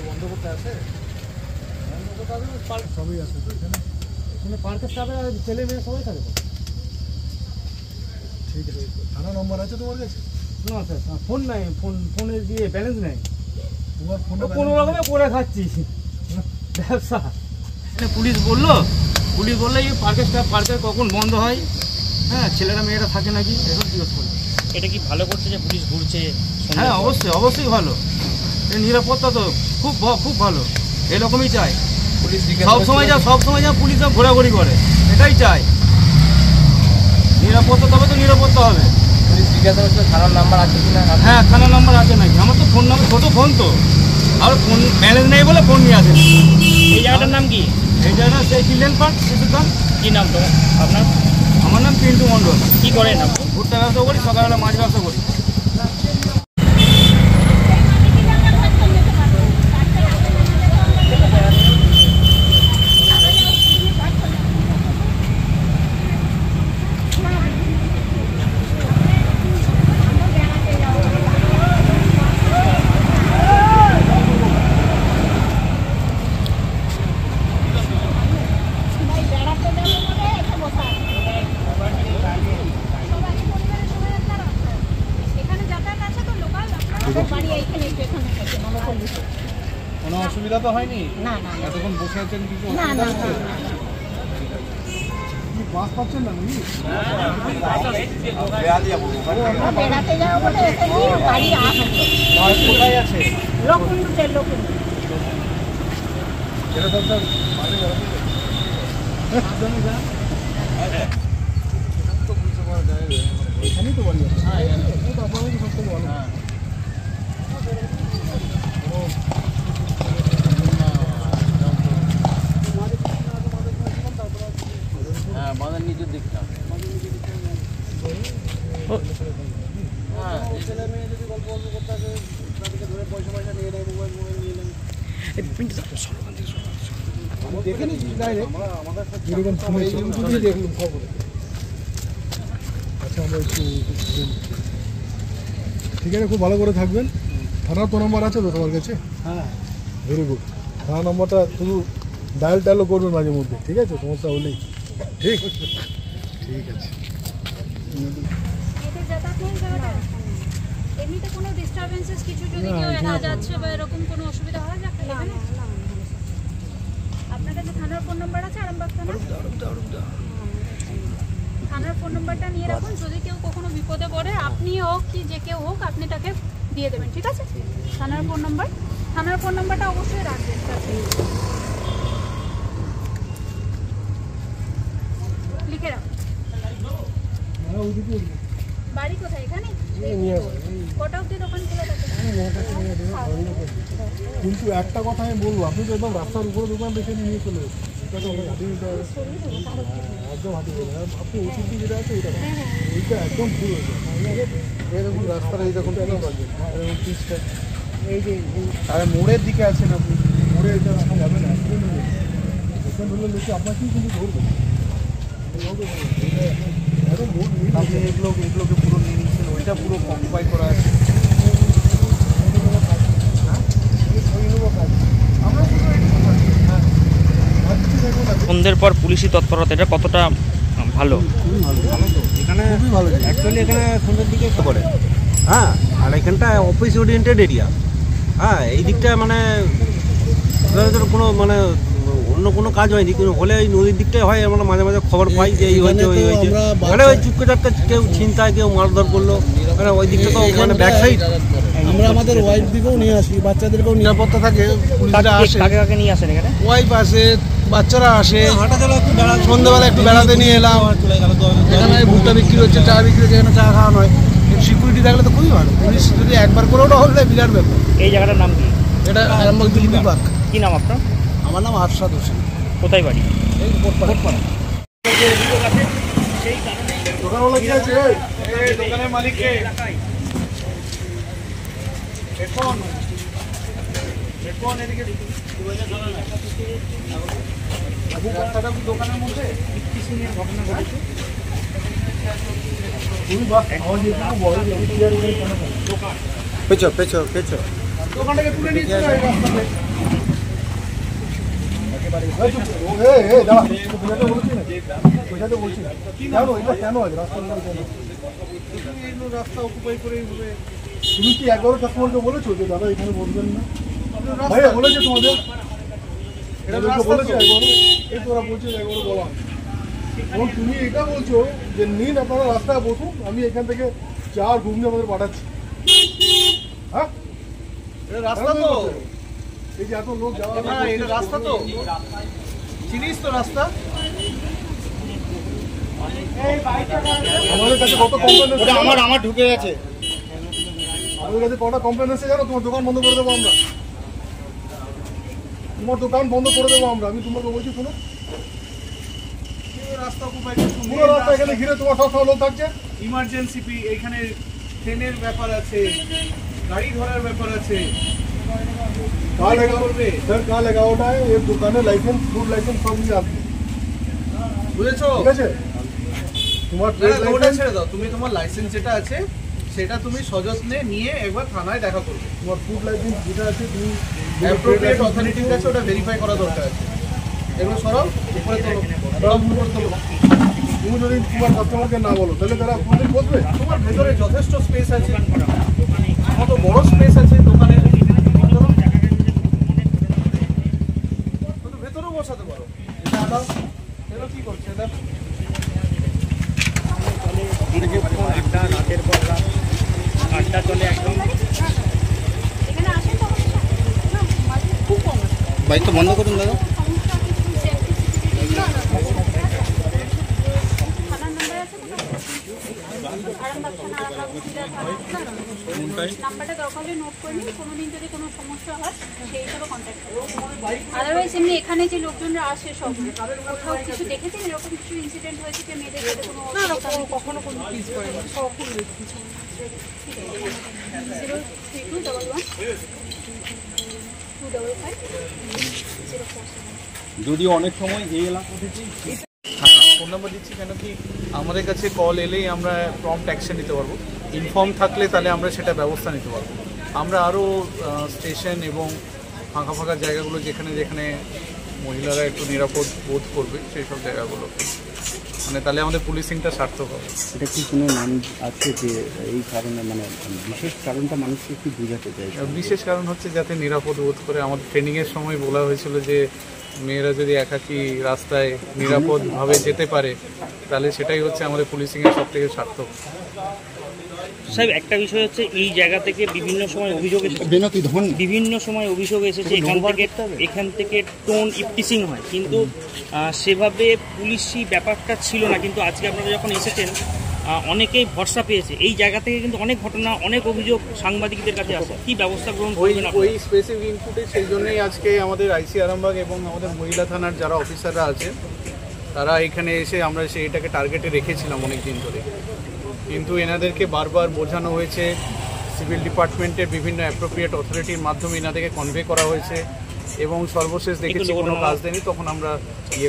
বন্ধ করতে আছে সবই আছে তো এখানে এখানে পার্কের স্টাফে ছেলে মেয়ে সবাই থাকে তো ঠিক আছে থানা নম্বর আছে তোমার কাছে না স্যার ফোন নাই ফোনের দিয়ে ব্যালেন্স নেই তোমার ফোনটা কোনো রকমে করে খাচ্ছি ব্যবসা পুলিশ বললো এই পার্কের স্টাফ পার্কে কখন বন্ধ হয় হ্যাঁ ছেলেরা মেয়েরা থাকে নাকি এসব জিজ্ঞেস করলো এটা কি ভালো করছে যে পুলিশ ঘুরছে হ্যাঁ অবশ্যই ভালো নিরাপত্তা তো খুব ভালো এরকমই চাই পুলিশ সব সময় যা পুলিশ ঘোরাঘুরি করে এটাই চাই নিরাপত্তা তবে তো নিরাপত্তা হবে পুলিশ জিজ্ঞাসা করছে থানার নাম্বার আছে কিনা হ্যাঁ থানার নাম্বার আছে নাকি আমার তো ফোন নাম্বার ছোটো ফোন তো আর ফোন ব্যালেন্স নেই বলে ফোন নিয়ে আসেনি এই জায়গাটার নাম কি এই জায়গাটা সেই চিলড্রেন পার্ক কি নাম তো আপনার আমার নাম পিন্টু মণ্ডল কি করেন আপনি ভুট্টা ব্যবসা করি সকালবেলা মাছ ব্যবসা করি কোনো অসুবিধা তো হয়নি না এতক্ষণ বসে আছেন কিছু না বাস পাচ্ছেন না নাকি বেড়াতে যাবো বলে গাড়ি আসছে কোথায় আছে লক্ষণপুরের এটা তো মাঝে এখানেই তো বাড়ি আছে হ্যাঁ আপনাদের সব থেকে ভালো হ্যাঁ বাজার নিচের দিকটা ছেলে মেয়ে যদি গল্প করতে থাকে তাদেরকে ধরে পয়সা নিয়ে নেয় মোবাইল নিয়ে নেয় দেখে নিচ্ছি আমাদের দেখলাম খবরে আচ্ছা আমরা একটু ঠিক আছে খুব ভালো করে থাকবেন থানার তো নম্বর আছে তো তোমার কাছে হ্যাঁ ভেরি গুড থানা নম্বরটা শুধু ডায়ালও করবেন মাঝে মধ্যে ঠিক আছে সমস্যা হলেই ঠিক আছে এমনিতে কোনো ডিস্টারবেন্সেস কিছু যদি কেউ একা যাচ্ছে বা এরকম কোনো অসুবিধা হয় না আপনার কাছে থানার ফোন নাম্বার আছে আরামবাগ থানার ফোন নাম্বারটা নিয়ে রাখুন যদি কেউ কখনো বিপদে পড়ে আপনি হোক কি যে কেউ হোক আপনি তাকে দিয়ে দেবেন ঠিক আছে থানার ফোন নাম্বারটা অবশ্যই রাখবেন লিখে রাখুন বাড়ি কোথায় এখানে কটা অবধি দোকান খোলা থাকে কিন্তু একটা কথা আমি বলবো আপনি তো একদম রাস্তার উপরে দোকান দেখে নিয়ে চলে একদম হাঁটি আপনি ওষুধ যেটা আছে ওইটা একদম ভুল হয়েছে এরকম রাস্তার এই দেখুন এরকম পিসটা এই যে মোড়ের দিকে আছেন আপনি মোড়ে এটা রাখা যাবে না অ্যাক্সিডেন্ট হলে লোকে আপনাকেই কিন্তু ধরবে আপনি এগুলোকে পুরো নিয়ে নিচ্ছেন ওইটা পুরো কম্পাই করা আছে সন্ধ্যের পর পুলিশি তৎপরতা এটা কতটা ভালো এখানে অ্যাকচুয়ালি এখানে সন্ধ্যের দিকে করে হ্যাঁ আর এখানটা অফিস ওরিয়েন্টেড এরিয়া হ্যাঁ এই দিকটা মানে কোনো মানে অন্য কোনো কাজ হয়নি কিন্তু হলে ওই নদীর দিকটাই হয় আমরা মাঝে মাঝে খবর পাই যে এই হয়েছে ওই হয়েছে মানে ওই চুপকে চাপকে কেউ ছিনতায় কেউ মারধর করলো মানে ওই দিকটা তো মানে ব্যাক সাইড আমরা আমাদের ওয়াইফ দিকেও নিয়ে আসি বাচ্চাদেরকেও নিরাপত্তা থাকে কাকে নিয়ে আসেন এখানে ওয়াইফ আসে বাচ্চারা আসে সন্ধ্যাবেলা একটু বেড়াতে নিয়ে এলাম এখানে ভুট্টা বিক্রি হচ্ছে চা বিক্রি হচ্ছে এখানে চা খাওয়ানো হয় সিকিউরিটি থাকলে তো খুবই ভালো পুলিশ যদি একবার করে ওটা হলে বিরাট ব্যাপার এই জায়গাটার নাম কি এটা আরামবাগ দিল্লি পার্ক কি নাম আপনার আমার নাম আরশাদ হোসেন কোথায় বাড়ি এই কোটপাড়া দোকানওয়ালা কি আছে দোকানের মালিক কে হেডফোন এদিকে রাস্তাটা কি দোকানের মধ্যে কিছু নিয়ে ঘটনা ঘটেছে তুমি বাস আওয়াজ একটু বড় দোকান পেছো দোকানটাকে তুলে নিচ্ছে না এই রাস্তাতে। রাস্তা অকুপাই করে তুমি কি একবারও কাস্টমারকে বলেছো যে দাদা এখানে বলবেন না? ভাইয়া বলেছে তোমাদের, বলেছে একবারও, এই তোরা বলছে একবারও বলা। এবং তুমি এটা বলছো যে নিন আপনারা রাস্তায় বসুন, আমি এখান থেকে চার ঘুগনি আমাদের পাঠাচ্ছি। হ্যাঁ রাস্তা তো এই যে এত লোক যাওয়া, এটা রাস্তা তো চিনিস তো রাস্তা। আমাদের কাছে কত কমপ্লেন আমার ঢুকে গেছে, আমাদের কাছে কটা কমপ্লেন এসে জানো? তোমার দোকান বন্ধ করে দেবো আমরা, তোমার দোকান বন্ধ করে দেবো আমরা। আমি তোমাকে বলছি শোনো, পুরো রাস্তা এখানে ঘিরে তোমার সবসময় লোক থাকছে। ইমার্জেন্সি এখানে ট্রেনের ব্যাপার আছে, গাড়ি ধরার ব্যাপার আছে। কাল 11টায় এর দোকানে লাইসেন্স, ফুড লাইসেন্স সব নিয়ে আসবে, বুঝেছো? ঠিক আছে? তোমার ছেড়ে দাও, তুমি তোমার লাইসেন্স যেটা আছে সেটা তুমি সযত্নে নিয়ে একবার থানায় দেখা করবে। তোমার ফুড লাইসেন্স যেটা আছে তুমি অ্যাপ্রোপ্রিয়েট অথরিটির কাছে ওটা ভেরিফাই করা দরকার আছে। এগুলো সরব উপরে তোলো, তুমি যদি তোমার কাস্টমারকে না বলো তাহলে তারা কোনদিন বসবে? তোমার ভেতরে যথেষ্ট স্পেস আছে, কত বড় স্পেস আছে দোকানে, ভেতরেও বসাতে পারো। এটা কি করছে এটা? আড্ডা চলে একদম। এখানে আসেন তখন খুব কম বাইক তো বন্ধ করুন দাদা। নাম্বারটা দরকার হলে নোট করে নিন, কোনোদিন যদি কোনো সমস্যা হয় সেই হিসাবে কন্ট্যাক্ট করুন। আদারওয়াইজ এমনি এখানে যে লোকজনরা আসে সব কোথাও কিছু দেখেছেন এরকম কিছু ইনসিডেন্ট হয়েছে যে মেয়েদের সাথে কোনো কখনো কোনো পিস করে না, কখন কিছু 0321255 যদিও অনেক সময় এই এলাকা থেকে ফোন নাম্বার দিচ্ছি কেন কি আমাদের কাছে কল এলেই আমরা প্রম্পট অ্যাকশন নিতে পারবো। ইনফর্ম থাকলে তাহলে আমরা সেটা ব্যবস্থা নিতে পারবো। আমরা আরও স্টেশন এবং ফাঁকা ফাঁকা জায়গাগুলো যেখানে যেখানে মহিলারা একটু নিরাপদ বোধ করবে সেই সব জায়গাগুলো, মানে তাহলে আমাদের পুলিশিংটা সার্থক হবে। এটা কি কোনো নাম আছে যে এই কারণে, মানে বিশেষ কারণটা মানুষকে কি বোঝাতে চাই? বিশেষ কারণ হচ্ছে যাতে নিরাপদ বোধ করে। আমাদের ট্রেনিংয়ের সময় বলা হয়েছিল যে মেয়েরা যদি একাকী রাস্তায় নিরাপদভাবে যেতে পারে তাহলে সেটাই হচ্ছে আমাদের পুলিশিংয়ের সব থেকে সার্থক। সাহেব একটা বিষয় হচ্ছে এই জায়গা থেকে বিভিন্ন সময় অভিযোগ এসেছে, বিভিন্ন সময় অভিযোগ এসেছে এখান থেকে টোন ইপটিসিং হয়, কিন্তু সেভাবে পুলিশি ব্যাপারটা ছিল না। কিন্তু আজকে আপনারা যখন এসেছেন অনেকেই ভরসা পেয়েছে। এই জায়গা থেকে কিন্তু অনেক ঘটনা, অনেক অভিযোগ সাংবাদিকদের কাছে আসে। কি ব্যবস্থা গ্রহণ করবেন? ওই স্পেসিফিক ইনপুটে সেই জন্যই আজকে আমাদের আইসি আরামবাগ এবং আমাদের মহিলা থানার যারা অফিসাররা আছে তারা এখানে এসে আমরা এটাকে টার্গেটে রেখেছিলাম অনেক দিন ধরে, কিন্তু এনাদেরকে বারবার বোঝানো হয়েছে। সিভিল ডিপার্টমেন্টের বিভিন্ন অ্যাপ্রোপ্রিয়েট অথরিটির মাধ্যমে এনাদেরকে কনভে করা হয়েছে এবং সর্বশেষ দেখেছি কোনো কাজ দেয়নি, তখন আমরা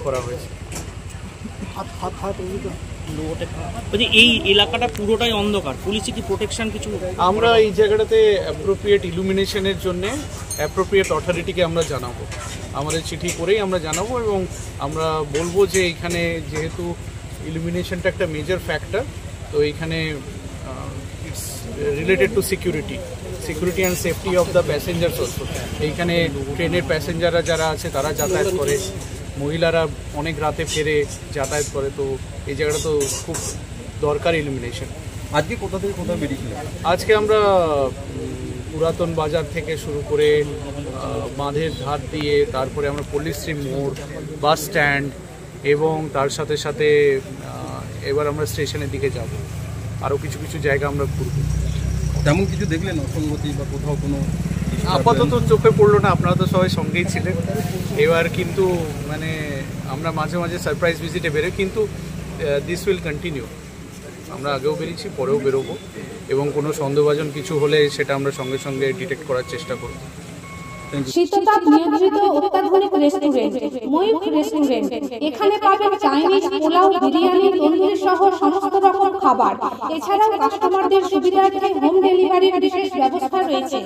করা হয়েছে। বলছি এই এলাকাটা পুরোটাই অন্ধকার, পুলিশে কি প্রোটেকশন কিছু? আমরা এই জায়গাটাতে অ্যাপ্রোপ্রিয়েট ইলুমিনেশনের জন্য অ্যাপ্রোপ্রিয়েট অথরিটিকে আমরা জানাবো, আমাদের চিঠি করেই আমরা জানাবো এবং আমরা বলবো যে এইখানে যেহেতু ইলুমিনেশনটা একটা মেজর ফ্যাক্টর, তো এইখানে it's related to security and safety of the passengers also. এইখানে ট্রেনের প্যাসেঞ্জাররা যারা আছে তারা যাতায়াত করে, মহিলারা অনেক রাতে ফেরে যাতায়াত করে, তো এই জায়গাটা তো খুব দরকার ইলুমিনেশন। আজকে কোথা থেকে কোথায় বেরিয়েছিলেন? আজকে আমরা পুরাতন বাজার থেকে শুরু করে বাঁধের ধার দিয়ে, তারপরে আমরা পল্লীশ্রী মোড়, বাস স্ট্যান্ড এবং তার সাথে সাথে এবার আমরা স্টেশনের দিকে যাব, আরও কিছু কিছু জায়গা আমরা ঘুরব। তেমন কিছু দেখলেন অসঙ্গতি বা কোথাও কোনো? আপাতত চোখে পড়লো না, আপনারা তো সবাই সঙ্গেই ছিলেন। এবার কিন্তু মানে আমরা মাঝে মাঝে সারপ্রাইজ ভিজিটে বেরোই, কিন্তু দিস উইল কন্টিনিউ। আমরা আগেও বেরিয়েছি, পরেও বেরোবো এবং কোনো সন্দেহভাজন কিছু হলে সেটা আমরা সঙ্গে সঙ্গে ডিটেক্ট করার চেষ্টা করব। শীততাপ নিয়ন্ত্রিত অত্যাধুনিক রেস্টুরেন্ট ময়ূখ রেস্টুরেন্ট। এখানে পাবেন চাইনিজ, পোলাও, বিরিয়ানি, তন্দুরি সহ সমস্ত রকম খাবার। খাবার। এছাড়াও কাস্টমারদের সুবিধার্থে হোম ডেলিভারির বিশেষ ব্যবস্থা রয়েছে।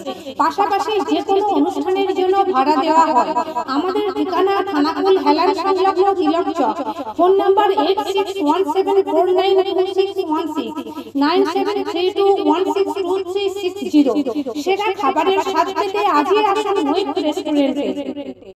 পাশাপাশি যে কোনো অনুষ্ঠানের জন্য ভাড়া দেওয়া হয়। আমাদের ঠিকানা থানাকুল হেলান সংলগ্ন তিলক চক। Phone number 8617492616 9732162360। সেরা খাবারের স্বাদ পেতে আজই আসুন মৈত্র রেস্টুরেন্টে।